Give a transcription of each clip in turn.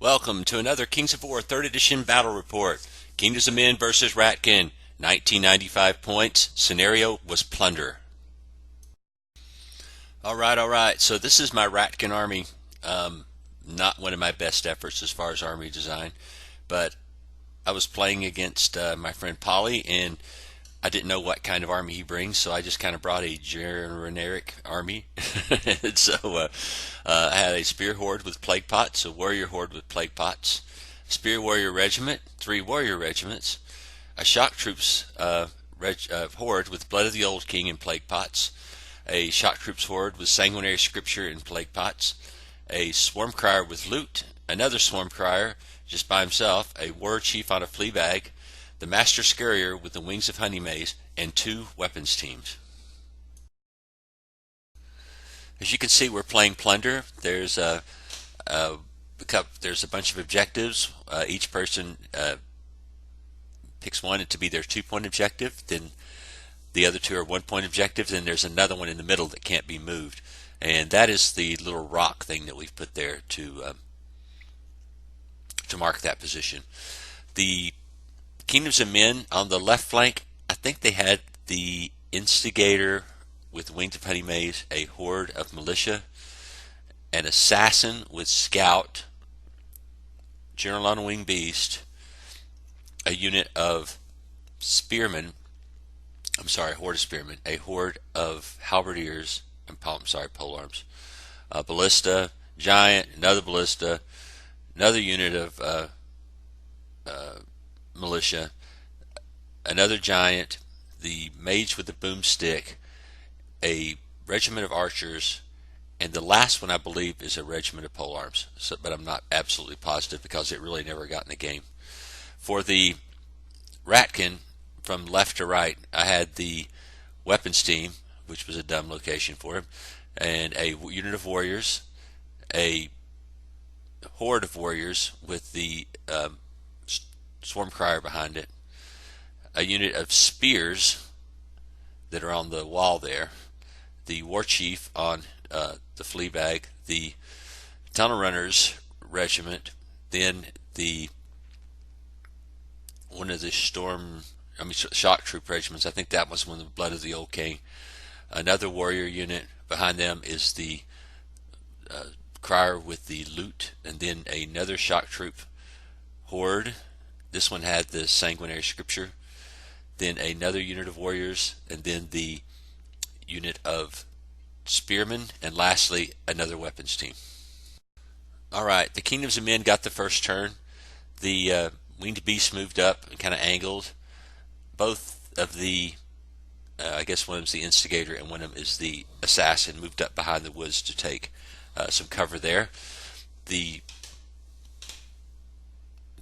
Welcome to another Kings of War 3rd Edition Battle Report. Kingdoms of Men versus Ratkin. 1995 points. Scenario was Plunder. Alright. So this is my Ratkin army. Not one of my best efforts as far as army design. But I was playing against my friend Polly, and I didn't know what kind of army he brings, so I just kind of brought a generic army. And so I had a spear horde with plague pots, a warrior horde with plague pots, spear warrior regiment, 3 warrior regiments, a shock troops horde with blood of the old king and plague pots, a shock troops horde with sanguinary scripture and plague pots, a swarm crier with loot, another swarm crier just by himself, a war chief on a flea bag, the Master Scurrier with the Wings of Honey Maze, and 2 weapons teams. As you can see, we're playing Plunder. There's a bunch of objectives. Each person picks one to be their 2-point objective. Then the other 2 are 1-point objectives. Then there's another one in the middle that can't be moved, and that is the little rock thing that we've put there to mark that position. The Kingdoms of Men on the left flank, I think they had the Instigator with Wings of Honey Maze, a horde of militia, an assassin with scout, general on a winged beast, a unit of spearmen, a horde of spearmen, a horde of halberdiers, polearms, a ballista, giant, another ballista, another unit of militia, another giant, the mage with the boomstick, a regiment of archers, and the last one I believe is a regiment of polearms. But I'm not absolutely positive because it really never got in the game. For the Ratkin, from left to right, I had the weapons team, which was a dumb location for him, and a unit of warriors, a horde of warriors with the swarm crier behind it, a unit of spears that are on the wall there, the war chief on the flea bag, the tunnel runners regiment, then one of the shock troop regiments. I think that was one of the blood of the old king. Another warrior unit behind them is the crier with the loot, and then another shock troop horde. This one had the sanguinary scripture, then another unit of warriors, and then the unit of spearmen, and lastly another weapons team. Alright, the Kingdoms of Men got the first turn. The winged beast moved up and kind of angled. Both of the I guess one of them is the Instigator and one of them is the Assassin, moved up behind the woods to take some cover there. The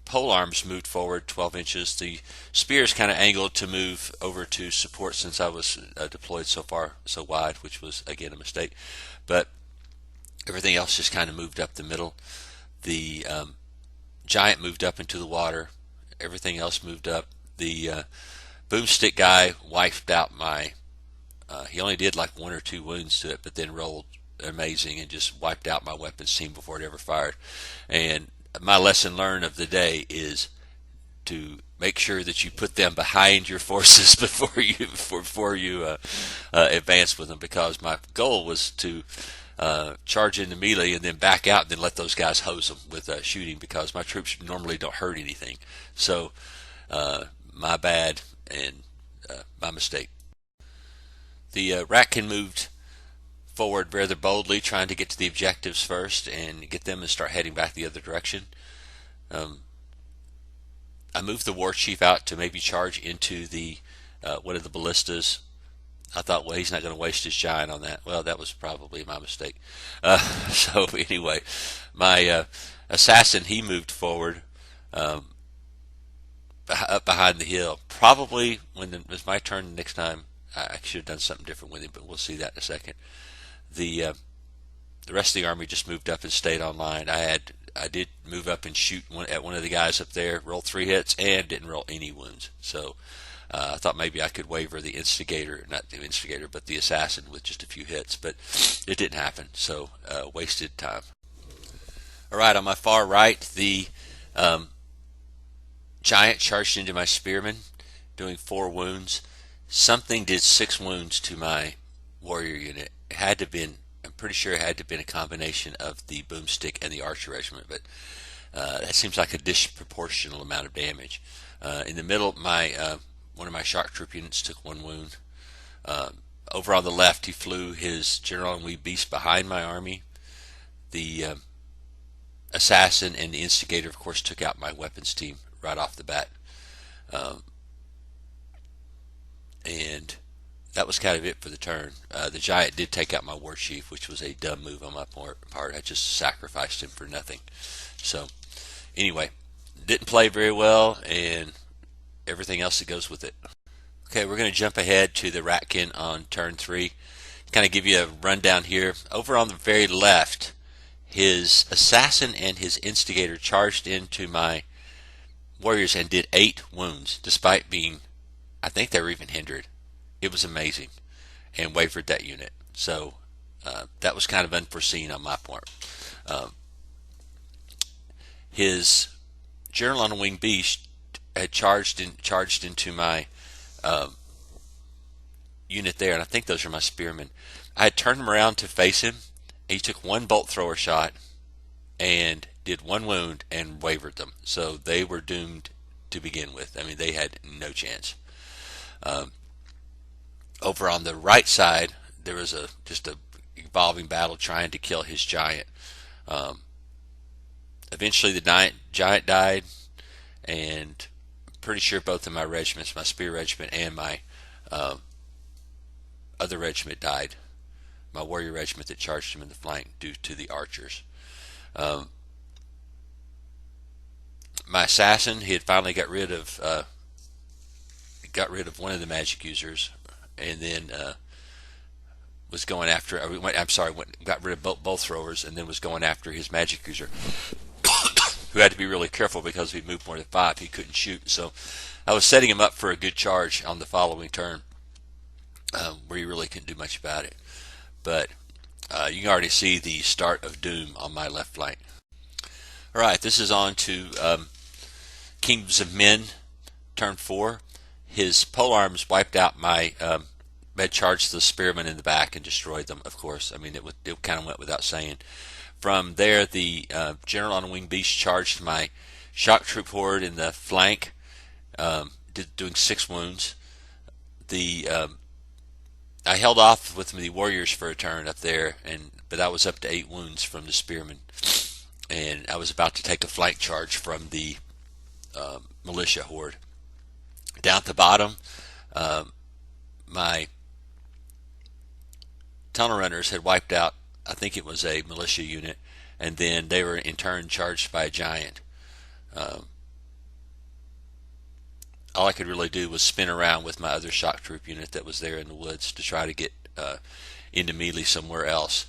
polearms moved forward 12 inches. The spears kind of angled to move over to support since I was deployed so wide, which was again a mistake. But everything else just kind of moved up the middle. The giant moved up into the water. Everything else moved up. The boomstick guy wiped out my. He only did like 1 or 2 wounds to it, but then rolled amazing and just wiped out my weapons team before it ever fired. And my lesson learned of the day is to make sure that you put them behind your forces before you advance with them, because my goal was to charge into melee and then back out and then let those guys hose them with shooting, because my troops normally don't hurt anything. So my bad and my mistake. The Ratkin moved forward rather boldly, trying to get to the objectives first and get them to start heading back the other direction. I moved the war chief out to maybe charge into the one of the ballistas. I thought, well, he's not going to waste his giant on that. Well, that was probably my mistake. So anyway, my assassin, he moved forward up behind the hill. Probably when it was my turn next time, I should have done something different with him, but we'll see that in a second. The rest of the army just moved up and stayed online. I did move up and shoot at one of the guys up there, rolled 3 hits, and didn't roll any wounds. So I thought maybe I could waver the not the Instigator, but the Assassin with just a few hits, but it didn't happen, so wasted time. All right, on my far right, the um, giant charged into my spearman, doing 4 wounds. Something did 6 wounds to my warrior unit. It had to have been, I'm pretty sure it had to have been a combination of the boomstick and the archer regiment, but that seems like a disproportional amount of damage. In the middle, my one of my shock troop units took 1 wound. Over on the left, he flew his general and wee beast behind my army. The assassin and the instigator, of course, took out my weapons team right off the bat. Um, and that was kind of it for the turn. The giant did take out my war chief, which was a dumb move on my part. I just sacrificed him for nothing. So, anyway, didn't play very well, and everything else that goes with it. Okay, we're going to jump ahead to the Ratkin on turn 3. Kind of give you a rundown here. Over on the very left, his assassin and his instigator charged into my warriors and did 8 wounds, despite being, I think they were even hindered. It was amazing, and wavered that unit. So that was kind of unforeseen on my part. His general on a winged beast had charged into my unit there, and I think those are my spearmen. I had turned him around to face him. He took 1 bolt thrower shot and did 1 wound and wavered them. So they were doomed to begin with. I mean, they had no chance. Over on the right side, there was just a evolving battle trying to kill his giant. Eventually, the giant died, and I'm pretty sure both of my regiments, my spear regiment and my other regiment, died. My warrior regiment that charged him in the flank due to the archers. My assassin, he had finally got rid of one of the magic users, and then was going after. Got rid of both throwers, and then was going after his magic user, who had to be really careful because if he moved more than 5, he couldn't shoot. So I was setting him up for a good charge on the following turn, where he really couldn't do much about it. But you can already see the start of doom on my left flank. All right, this is on to Kingdoms of Men, turn 4. His polearms wiped out my had charged the spearmen in the back and destroyed them, of course. I mean, it kind of went without saying. From there, the general on a winged beast charged my shock troop horde in the flank, doing 6 wounds. I held off with the warriors for a turn up there, but I was up to 8 wounds from the spearmen, and I was about to take a flank charge from the militia horde. Down at the bottom, my tunnel runners had wiped out, I think it was a militia unit, and then they were in turn charged by a giant. All I could really do was spin around with my other shock troop unit that was there in the woods to try to get into melee somewhere else.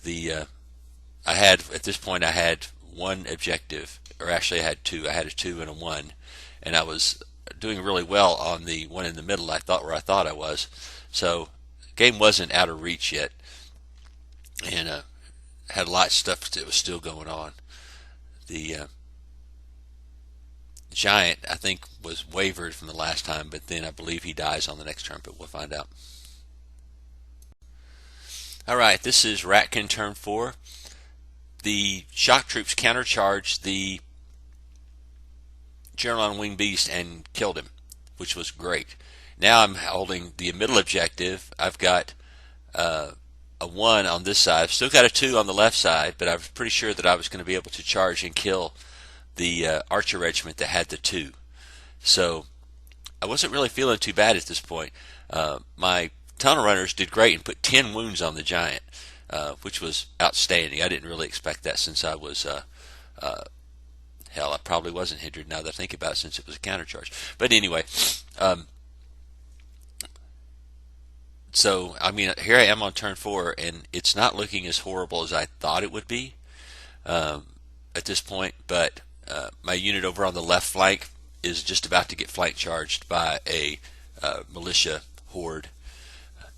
At this point I had 1 objective, or actually I had 2. I had a 2 and a 1, and I was doing really well on the one in the middle. Where I thought I was. So the game wasn't out of reach yet, and had a lot of stuff that was still going on. The giant, I think, was wavered from the last time, but then I believe he dies on the next turn, but we'll find out. Alright, this is Ratkin turn 4. The shock troops countercharged the general on winged beast and killed him, which was great. Now I'm holding the middle objective. I've got a 1 on this side. I've still got a 2 on the left side, but I was pretty sure that I was going to be able to charge and kill the archer regiment that had the 2. So I wasn't really feeling too bad at this point. My tunnel runners did great and put 10 wounds on the giant, which was outstanding. I didn't really expect that since I was hell, I probably wasn't hindered now that I think about it, since it was a countercharge. But anyway, so I mean, here I am on turn 4, and it's not looking as horrible as I thought it would be at this point. But my unit over on the left flank is just about to get flank charged by a militia horde,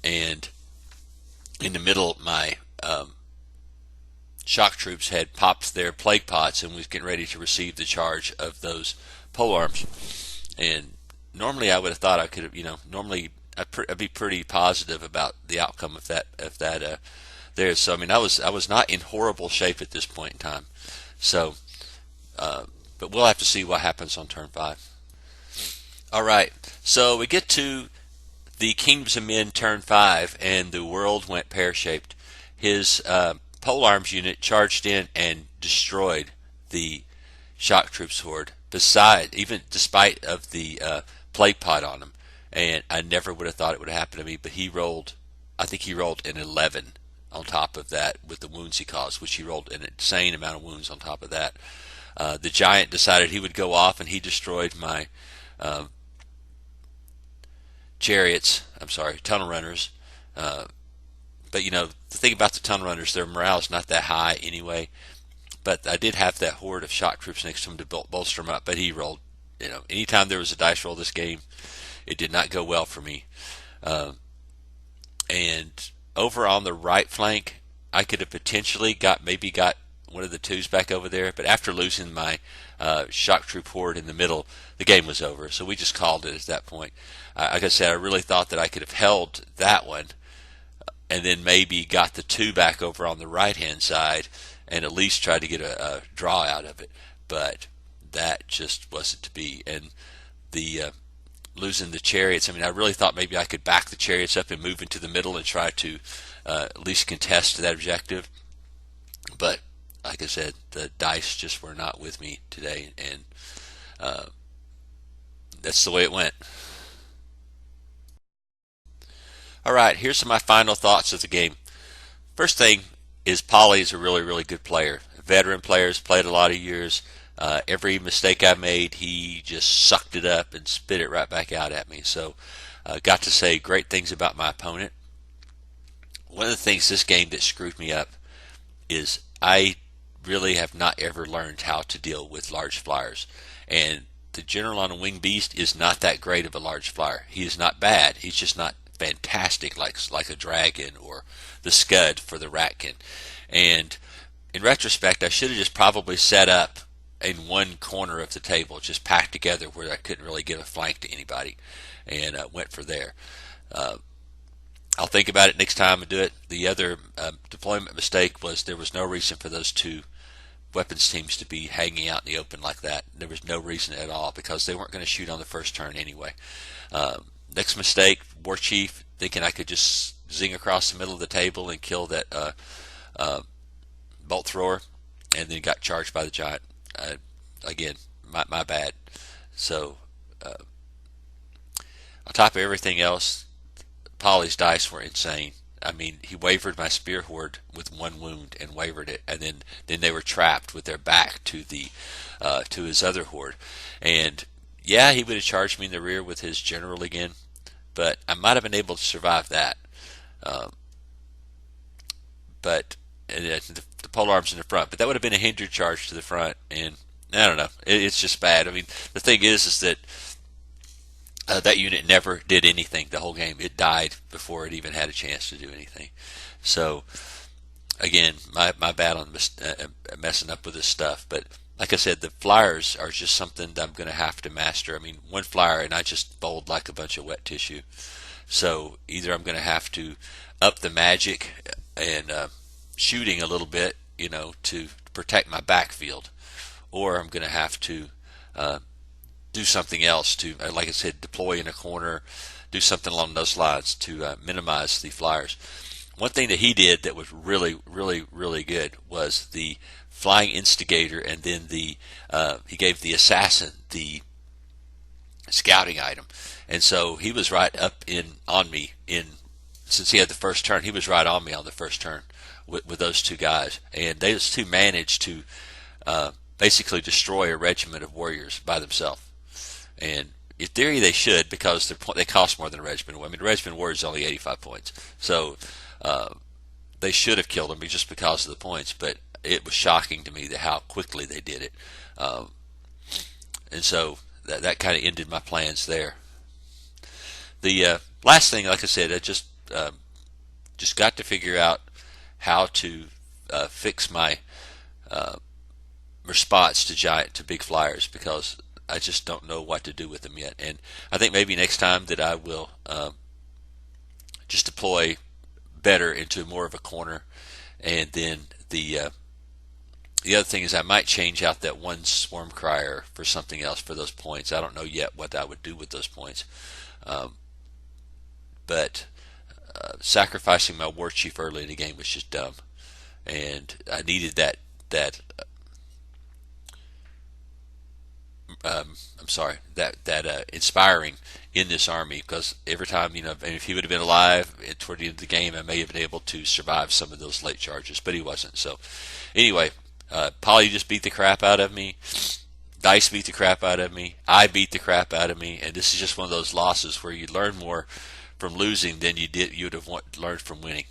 and in the middle, my shock troops had popped their plague pots and was getting ready to receive the charge of those pole arms. And normally I would have thought I could have, normally I'd be pretty positive about the outcome of that there. So I mean, I was not in horrible shape at this point in time. So, but we'll have to see what happens on turn 5. All right, so we get to the Kingdoms of Men turn 5, and the world went pear-shaped. His pole arms unit charged in and destroyed the shock troops horde. Even despite of the plague pot on him, and I never would have thought it would have happened to me. But he rolled, I think he rolled an 11 on top of that with the wounds he caused, which he rolled an insane amount of wounds on top of that. The giant decided he would go off, and he destroyed my chariots. I'm sorry, tunnel runners. But the thing about the tunnel runners, their morale is not that high anyway. But I did have that horde of shock troops next to him to bolster him up. But he rolled, anytime there was a dice roll this game, it did not go well for me. And over on the right flank, I could have potentially got one of the twos back over there. But after losing my shock troop horde in the middle, the game was over. So we just called it at that point. Like I said, I really thought that I could have held that one and then maybe got the two back over on the right-hand side and at least tried to get a draw out of it. But that just wasn't to be. And the losing the chariots, I mean, I really thought maybe I could back the chariots up and move into the middle and try to at least contest that objective. But like I said, the dice just were not with me today, and that's the way it went. All right, here's some of my final thoughts of the game. First thing is Polly is a really, really good player. Veteran players, played a lot of years. Every mistake I made, he just sucked it up and spit it right back out at me. So got to say great things about my opponent. One of the things this game that screwed me up is I really have not ever learned how to deal with large flyers. And the general on a winged beast is not that great of a large flyer. He is not bad. He's just not fantastic like a dragon or the scud for the Ratkin. And in retrospect, I should have just probably set up in one corner of the table, just packed together where I couldn't really give a flank to anybody, and went for there. I'll think about it next time and do it. The other deployment mistake was there was no reason for those two weapons teams to be hanging out in the open like that. There was no reason at all because they weren't going to shoot on the first turn anyway. Next mistake, War Chief, thinking I could just zing across the middle of the table and kill that bolt thrower, and then got charged by the giant. Again, my bad. So, on top of everything else, Polly's dice were insane. I mean, he wavered my spear horde with one wound and wavered it, and then they were trapped with their back to the to his other horde. And yeah, he would have charged me in the rear with his general again, but I might have been able to survive that. But the pole arms in the front, but that would have been a hindered charge to the front, and I don't know. It's just bad. I mean, the thing is that that unit never did anything the whole game. It died before it even had a chance to do anything. So again, my bad on messing up with this stuff. But like I said, the flyers are just something that I'm going to have to master. I mean, one flyer and I just fold like a bunch of wet tissue. So either I'm going to have to up the magic and shooting a little bit, to protect my backfield, or I'm going to have to do something else to, like I said, deploy in a corner, do something along those lines to minimize the flyers. One thing that he did that was really, really, really good was the flying instigator, and then he gave the assassin the scouting item, and so he was right up on me since he had the first turn. He was right on me on the first turn with those two guys, and those two managed to basically destroy a regiment of warriors by themselves. And in theory, they should, because they cost more than a regiment. I mean, a regiment of warriors is only 85 points, so they should have killed them just because of the points. But it was shocking to me how quickly they did it, and so that kind of ended my plans there. The last thing, like I said, I just got to figure out how to fix my response to big flyers, because I just don't know what to do with them yet. And I think maybe next time that I will just deploy better into more of a corner, and then the other thing is I might change out that one swarm crier for something else for those points. I don't know yet what I would do with those points, but sacrificing my war chief early in the game was just dumb, and I needed that I'm sorry, that inspiring in this army, because every time, if he would have been alive toward the end of the game, I may have been able to survive some of those late charges, but he wasn't. So anyway, Polly just beat the crap out of me. Dice beat the crap out of me. I beat the crap out of me, and this is just one of those losses where you learn more from losing than you would have learned from winning.